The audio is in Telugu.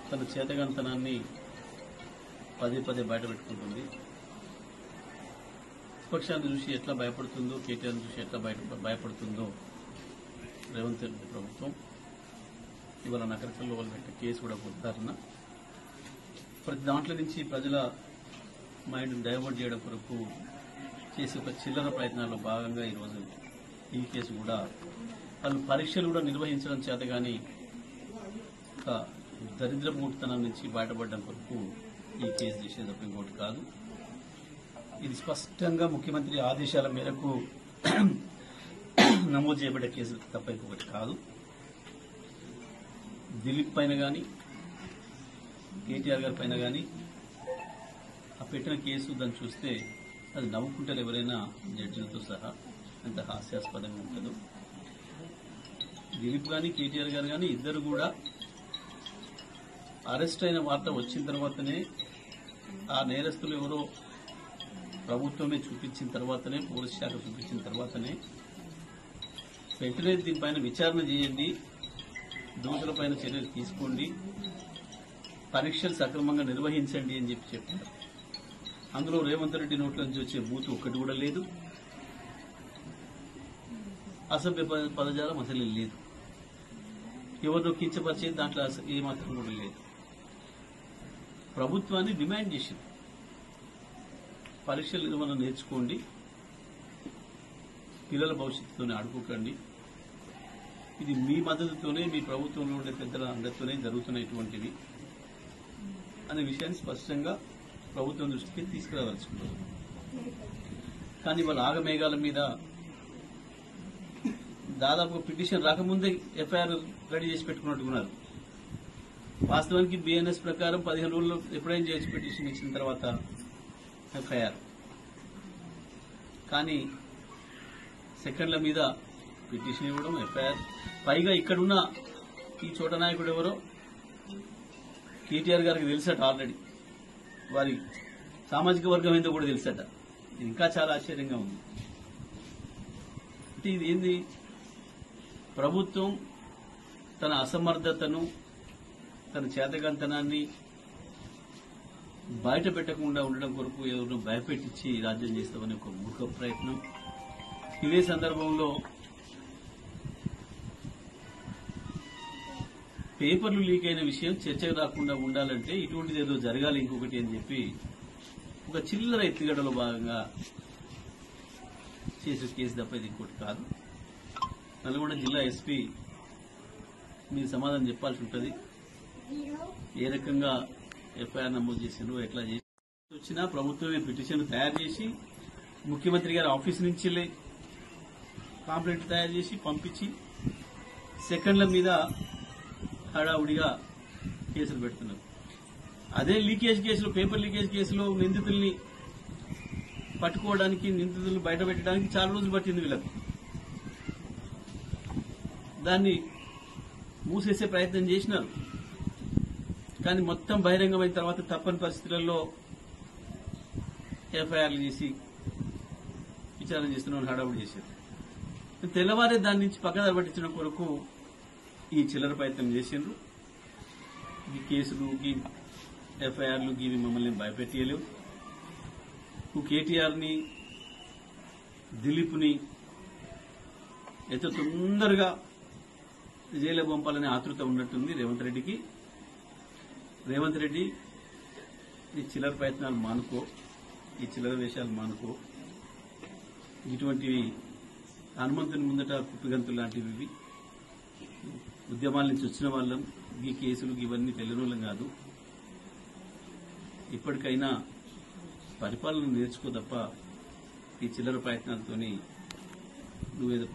తన చేతగంతనాన్ని పదే పదే బయటపెట్టుకుంటుంది. విపక్షాన్ని చూసి ఎట్లా భయపడుతుందో, కేటీఆర్ని చూసి ఎట్లా భయపడుతుందో రేవంత్ రెడ్డి ప్రభుత్వం ఇవాళ నగరికల్లో వాళ్ళు పెట్టే కేసు కూడా ఉదాహరణ. ప్రతి దాంట్లో నుంచి ప్రజల మైండ్ డైవర్ట్ చేయడం కొరకు చేసే ఒక చిల్లర ప్రయత్నాల్లో భాగంగా ఈరోజు ఈ కేసు కూడా వాళ్ళు పరీక్షలు కూడా నిర్వహించడం చేత కానీ ఒక దరిద్రమూర్తనం నుంచి బయటపడడం కొరకు ఈ కేసు చేసేది తప్ప ఇంకోటి కాదు. ఇది స్పష్టంగా ముఖ్యమంత్రి ఆదేశాల మేరకు నమోదు చేయబడ్డ కేసు తప్ప ఇంకొకటి కాదు. దిలీప్ పైన కానీ కేటీఆర్ గారి పైన కానీ ఆ పెట్టిన కేసు దాన్ని చూస్తే అది నవ్వుకుంటారు ఎవరైనా జడ్జిలతో సహా, ఎంత హాస్యాస్పదంగా ఉంటుందో. దిలీప్ కానీ కేటీఆర్ గారు కానీ ఇద్దరు కూడా అరెస్ట్ అయిన వార్త వచ్చిన తర్వాతనే, ఆ నేరస్తులు ఎవరో ప్రభుత్వమే చూపించిన తర్వాతనే, పోలీస్ శాఖ చూపించిన తర్వాతనే వెంటనే దీనిపైన విచారణ చేయండి, దోషులపైన చర్యలు తీసుకోండి, పరీక్షలు సక్రమంగా నిర్వహించండి అని చెప్పారు. అందులో రేవంత్ రెడ్డి నోట్ల నుంచి వచ్చే బూతు ఒక్కటి కూడా లేదు, అసభ్య పదజాలం అసలు లేదు, ఎవరినో కించపరిచేది దాంట్లో ఏమాత్రం కూడా లేదు. ప్రభుత్వాన్ని డిమాండ్ చేసింది, పరీక్షలు నిర్వహణ నేర్చుకోండి, పిల్లల భవిష్యత్తుతోనే ఆడుకోకండి, ఇది మీ మద్దతుతోనే, మీ ప్రభుత్వంలో ఉండే పెద్దల అండతోనే జరుగుతున్నటువంటివి అనే విషయాన్ని స్పష్టంగా ప్రభుత్వం దృష్టికి తీసుకురాదలుచుకున్నారు. కానీ వాళ్ళ ఆగమేఘాల మీద దాదాపు పిటిషన్ రాకముందే ఎఫ్ఐఆర్ రెడీ చేసి పెట్టుకున్నట్టుకున్నారు. వాస్తవానికి బిఎన్ఎస్ ప్రకారం 15 రోజుల్లో ఎప్పుడైనా చేసి పిటిషన్ ఇచ్చిన తర్వాత ఎఫ్ఐఆర్, కానీ సెకండ్ల మీద పిటిషన్ ఇవ్వడం, ఎఫ్ఐఆర్. పైగా ఇక్కడున్న ఈ చోట నాయకుడు ఎవరో కేటీఆర్ గారికి తెలుసట, ఆల్రెడీ వారి సామాజిక వర్గం ఏందో కూడా తెలుసట. ఇది ఇంకా చాలా ఆశ్చర్యంగా ఉంది. అంటే ఇది ఏంది, ప్రభుత్వం తన అసమర్థతను, తన చేతగంతనాన్ని బయట పెట్టకుండా ఉండడం కొరకు ఎవరినో భయపెట్టించి రాజ్యం చేస్తామని ఒక మూర్ఖ ప్రయత్నం. ఇదే సందర్భంలో పేపర్లు లీక్ అయిన విషయం చర్చకు రాకుండా ఉండాలంటే ఇటువంటిది ఏదో జరగాలి ఇంకొకటి అని చెప్పి ఒక చిల్లర ఎత్తుగడలో భాగంగా చేసే కేసు తప్ప ఇది ఇంకోటి కాదు. నల్గొండ జిల్లా ఎస్పీ మీరు సమాధానం చెప్పాల్సి ఉంటుంది. ఏ రకంగా ఎఫ్ఐఆర్ నమోదు చేసిండ్రో, ఎట్లా చేసి వచ్చినా ప్రభుత్వమే పిటిషన్ తయారు చేసి ముఖ్యమంత్రి గారి ఆఫీస్ నుంచి కాంప్లైంట్ తయారు చేసి పంపించి సెకండ్ల మీద హడావుడిగా కేసులు పెడుతున్నారు. అదే లీకేజ్ కేసులో, పేపర్ లీకేజ్ కేసులో నిందితుల్ని పట్టుకోవడానికి, నిందితులను బయట పెట్టడానికి చాలా రోజులు పట్టింది వీళ్ళకు. దాన్ని మూసేసే ప్రయత్నం చేసినారు, కానీ మొత్తం బహిరంగమైన తర్వాత తప్పని పరిస్థితులలో ఎఫ్ఐఆర్లు చేసి విచారణ చేస్తున్న హడావుడి చేశారు. తెల్లవారే దాని నుంచి పక్కదారి పట్టించడం కొరకు ఈ చిల్లర ప్రయత్నం చేసిండ్రు. ఈ కేసులు, ఈ ఎఫ్ఐఆర్లు ఇవి మమ్మల్ని భయపెట్టలేవు. కేటీఆర్ని, దిలీప్ని ఎంతో తొందరగా జైలు పంపాలనే ఆతృత ఉన్నట్టుంది రేవంత్ రెడ్డికి. రేవంత్ రెడ్డి ఈ చిల్లర ప్రయత్నాలు మానుకో, ఈ చిల్లర వేషాలు మానుకో. ఇటువంటివి హనుమంతుని ముందట కుప్పిగంతులు లాంటివి. ఇవి ఉద్యమాల నుంచి వచ్చిన వాళ్ళం, ఈ కేసులు ఇవన్నీ తెలియని వాళ్ళం కాదు. ఇప్పటికైనా పరిపాలన నేర్చుకో తప్ప ఈ చిల్లర ప్రయత్నాలతోని నువ్వేదో